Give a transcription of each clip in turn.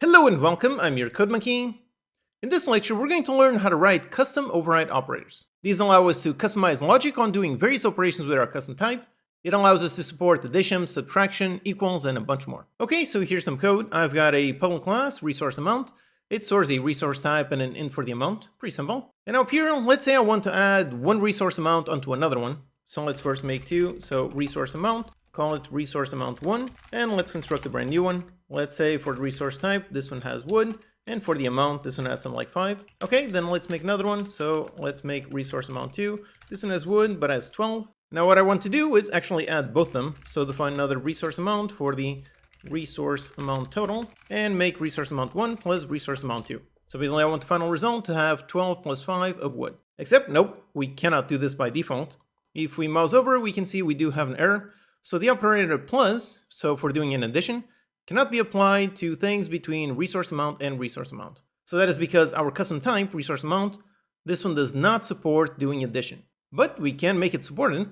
Hello and welcome, I'm your CodeMonkey. In this lecture, we're going to learn how to write custom override operators. These allow us to customize logic on doing various operations with our custom type. It allows us to support addition, subtraction, equals, and a bunch more. Okay, so here's some code. I've got a public class, resource amount. It stores a resource type and an int for the amount. Pretty simple. And up here, let's say I want to add one resource amount onto another one. So let's first make two. So resource amount, call it resource amount 1, and let's construct a brand new one. Let's say for the resource type, this one has wood, and for the amount, this one has something like 5. Okay, then let's make another one. So let's make resource amount 2. This one has wood, but has 12. Now what I want to do is actually add both them. So define another resource amount for the resource amount total, and make resource amount 1 plus resource amount 2. So basically I want the final result to have 12 plus 5 of wood. Except, nope, we cannot do this by default. If we mouse over, we can see we do have an error. So the operator plus, so for doing an addition, cannot be applied to things between resource amount and resource amount. So that is because our custom type, resource amount, this one does not support doing addition. But we can make it supported.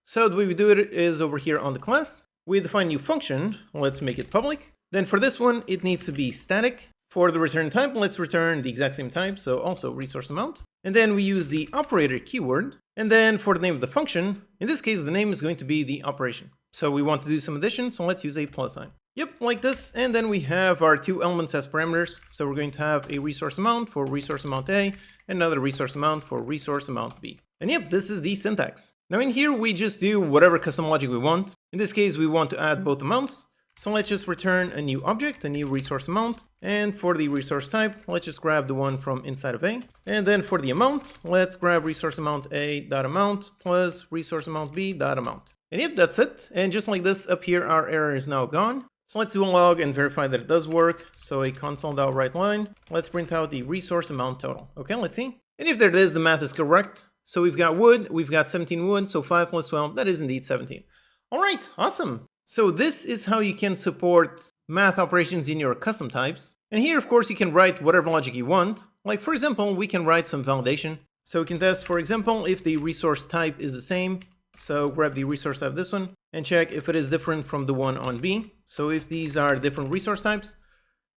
So the way we do it is over here on the class. We define new function, let's make it public. Then for this one, it needs to be static. For the return type, let's return the exact same type, so also resource amount. And then we use the operator keyword. And then for the name of the function, in this case, the name is going to be the operation. So we want to do some addition, so let's use a plus sign. Yep, like this. And then we have our two elements as parameters. So we're going to have a resource amount for resource amount A, and another resource amount for resource amount B. And yep, this is the syntax. Now in here, we just do whatever custom logic we want. In this case, we want to add both amounts. So let's just return a new object, a new resource amount. And for the resource type, let's just grab the one from inside of A. And then for the amount, let's grab resource amount A.amount plus resource amount B.amount. And yep, that's it. And just like this, up here, our error is now gone. So let's do a log and verify that it does work. So a console.writeLine. Let's print out the resource amount total. Okay, let's see. And if there it is, the math is correct. So we've got wood, we've got 17 wood, so 5 plus 12, that is indeed 17. All right, awesome. So this is how you can support math operations in your custom types. And here, of course, you can write whatever logic you want. Like, for example, we can write some validation. So we can test, for example, if the resource type is the same. So grab the resource type, this one, and check if it is different from the one on B. So if these are different resource types,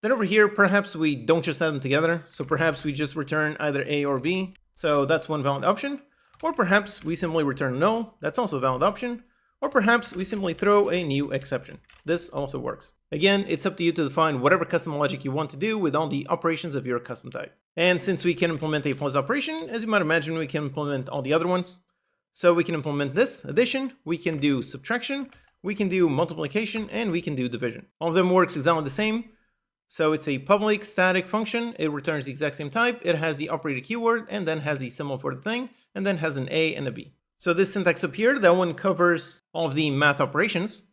then over here, perhaps we don't just add them together. So perhaps we just return either A or B. So that's one valid option. Or perhaps we simply return null. That's also a valid option. Or perhaps we simply throw a new exception. This also works. Again, it's up to you to define whatever custom logic you want to do with all the operations of your custom type. And since we can implement a plus operation, as you might imagine, we can implement all the other ones. So we can implement this, addition, we can do subtraction, we can do multiplication, and we can do division. All of them works exactly the same. So it's a public static function, it returns the exact same type, it has the operator keyword, and then has the symbol for the thing, and then has an A and a B. So this syntax up here, that one covers all of the math operations.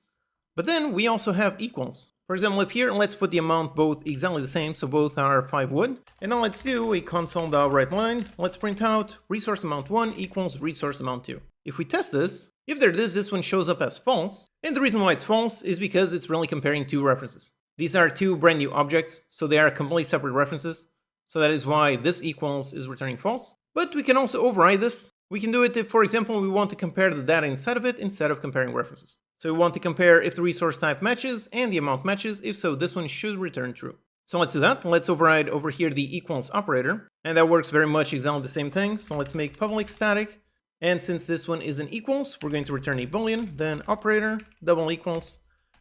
But then we also have equals. For example, up here, let's put the amount both exactly the same, so both are 5 wood. And now let's do a console.writeLine. Let's print out resource amount 1 equals resource amount 2. If we test this, if there it is, this one shows up as false. And the reason why it's false is because it's really comparing two references. These are two brand new objects, so they are completely separate references. So that is why this equals is returning false. But we can also override this. We can do it if, for example, we want to compare the data inside of it instead of comparing references. So we want to compare if the resource type matches and the amount matches. If so, this one should return true. So let's do that. Let's override over here the equals operator. And that works very much exactly the same thing. So let's make public static. And since this one is an equals, we're going to return a boolean, then operator, double equals.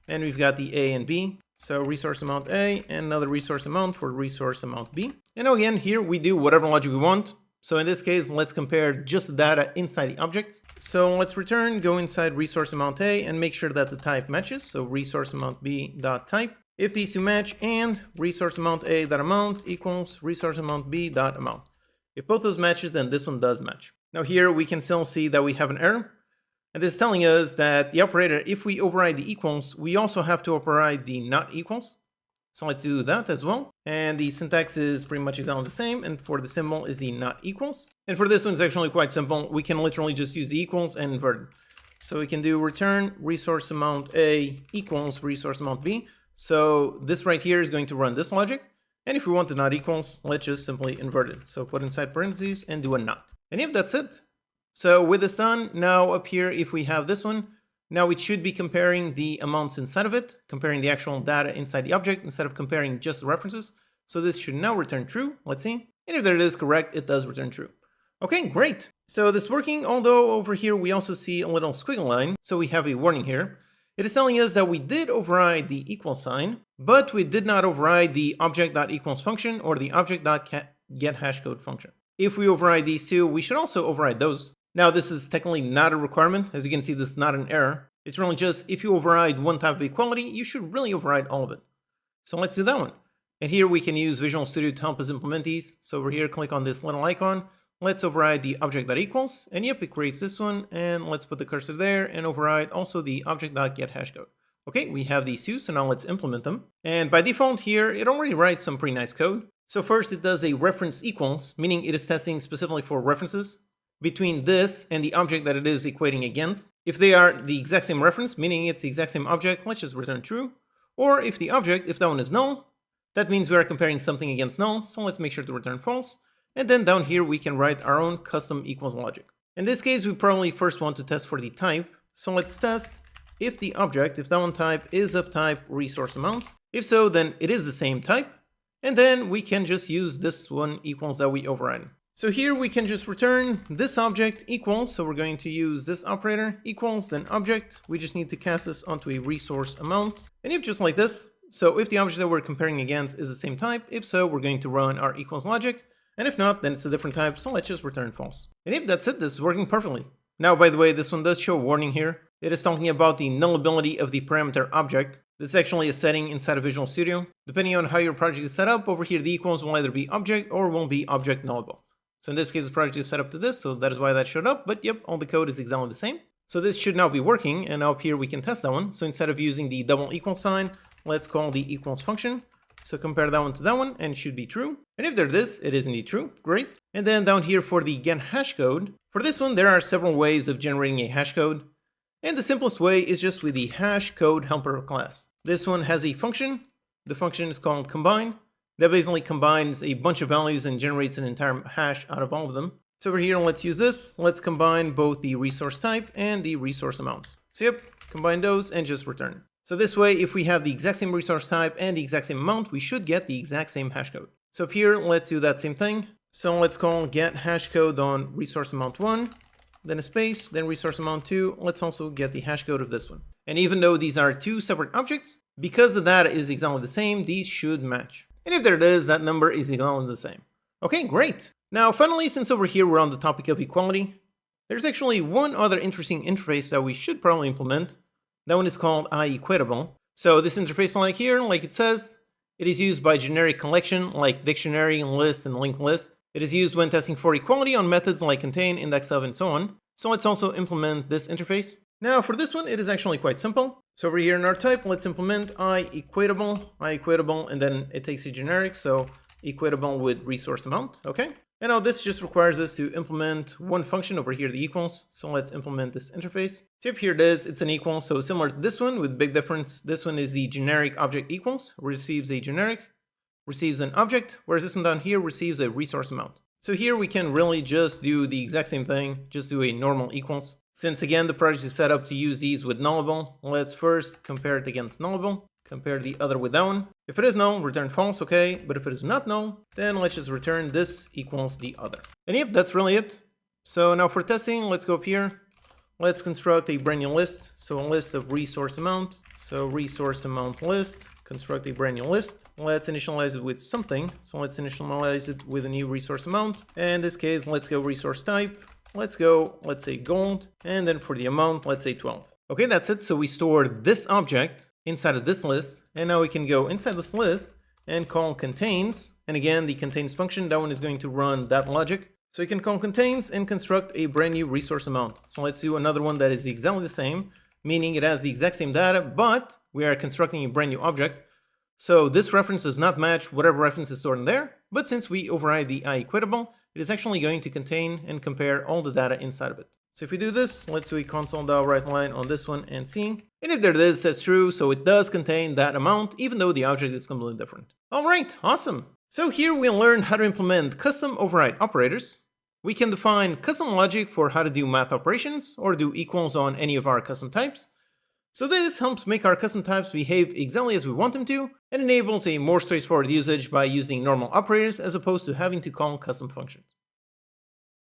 And we've got the A and B. So resource amount A and another resource amount for resource amount B. And again, here we do whatever logic we want. So in this case, let's compare just the data inside the object. So let's return, go inside resource amount A and make sure that the type matches. So resource amount B dot type. If these two match, and resource amount A dot amount equals resource amount B dot amount. If both those matches, then this one does match. Now here we can still see that we have an error. And this is telling us that the operator, if we override the equals, we also have to override the not equals. So let's do that as well. And the syntax is pretty much exactly the same. And for the symbol is the not equals. And for this one, it's actually quite simple. We can literally just use the equals and invert it. So we can do return resource amount A equals resource amount B. So this right here is going to run this logic. And if we want the not equals, let's just simply invert it. So put inside parentheses and do a not. And yep, that's it. So with this done, now up here, if we have this one, Now it should be comparing the amounts inside of it, comparing the actual data inside the object instead of comparing just the references. So this should now return true. Let's see. And if that is correct, it does return true. Okay, great. So this is working, although over here we also see a little squiggle line. So we have a warning here. It is telling us that we did override the equal sign, but we did not override the object.equals function or the object.getHashCode function. If we override these two, we should also override those. Now this is technically not a requirement. As you can see, this is not an error. It's really just if you override one type of equality, you should really override all of it. So let's do that one. And here we can use Visual Studio to help us implement these. So over here, click on this little icon. Let's override the object.equals, and yep, it creates this one, and let's put the cursor there and override also the object.getHashCode. Okay, we have these two, so now let's implement them. And by default here, it already writes some pretty nice code. So first it does a reference equals, meaning it is testing specifically for references between this and the object that it is equating against. If they are the exact same reference, meaning it's the exact same object, let's just return true. Or if the object, if that one is null, that means we are comparing something against null, so let's make sure to return false. And then down here, we can write our own custom equals logic. In this case, we probably first want to test for the type. So let's test if the object, if that one type is of type resource amount. If so, then it is the same type. And then we can just use this one equals that we override. So here we can just return this object equals. So we're going to use this operator equals, then object. We just need to cast this onto a resource amount. And if just like this. So if the object that we're comparing against is the same type, if so, we're going to run our equals logic. And if not, then it's a different type, so let's just return false. And if that's it, this is working perfectly. Now, by the way, this one does show a warning here. It is talking about the nullability of the parameter object. This is actually a setting inside of Visual Studio. Depending on how your project is set up, over here the equals will either be object or will be object nullable. So in this case, the project is set up to this, so that is why that showed up. But yep, all the code is exactly the same. So this should now be working, and up here we can test that one. So instead of using the double equal sign, let's call the equals function. So compare that one to that one, and it should be true. And if there it is indeed true. Great. And then down here for the get hash code, for this one, there are several ways of generating a hash code. And the simplest way is just with the hash code helper class. This one has a function. The function is called combine. That basically combines a bunch of values and generates an entire hash out of all of them. So over here, let's use this. Let's combine both the resource type and the resource amount. So yep, combine those and just return. So this way, if we have the exact same resource type and the exact same amount, we should get the exact same hash code. So up here, let's do that same thing. So let's call get hash code on resource amount 1, then a space, then resource amount 2. Let's also get the hash code of this one. And even though these are two separate objects, because the data is exactly the same, these should match. And if there it is, that number is exactly the same. Okay, great. Now, finally, since over here we're on the topic of equality, there's actually one other interesting interface that we should probably implement. That one is called IEquatable. So this interface like here, like it says, it is used by generic collection like dictionary, list, and linked list. It is used when testing for equality on methods like contain, index of, and so on. So let's also implement this interface. Now for this one, it is actually quite simple. So over here in our type, let's implement IEquatable, and then it takes a generic, so equatable with resource amount, okay? And now this just requires us to implement one function over here, the equals. So let's implement this interface. So up here it is, it's an equal. So similar to this one with big difference. This one is the generic object equals, receives a generic, receives an object, whereas this one down here receives a resource amount. So here we can really just do the exact same thing, just do a normal equals. Since again, the project is set up to use these with nullable, let's first compare it against nullable. Compare the other with that one. If it is null, return false, okay. But if it is not null, then let's just return this equals the other. And yep, that's really it. So now for testing, let's go up here. Let's construct a brand new list. So a list of resource amount. So resource amount list, construct a brand new list. Let's initialize it with something. So let's initialize it with a new resource amount. And in this case, let's go resource type. Let's go, let's say gold. And then for the amount, let's say 12. Okay, that's it. So we stored this object inside of this list, and now we can go inside this list and call contains, and again the contains function, that one is going to run that logic. So you can call contains and construct a brand new resource amount. So let's do another one that is exactly the same, meaning it has the exact same data, but we are constructing a brand new object. So this reference does not match whatever reference is stored in there, but since we override the IEquatable, it is actually going to contain and compare all the data inside of it. So if we do this, let's do a console.write line on this one and see. And if there it is, says true, so it does contain that amount, even though the object is completely different. All right, awesome. So here we learned how to implement custom override operators. We can define custom logic for how to do math operations or do equals on any of our custom types. So this helps make our custom types behave exactly as we want them to, and enables a more straightforward usage by using normal operators as opposed to having to call custom functions.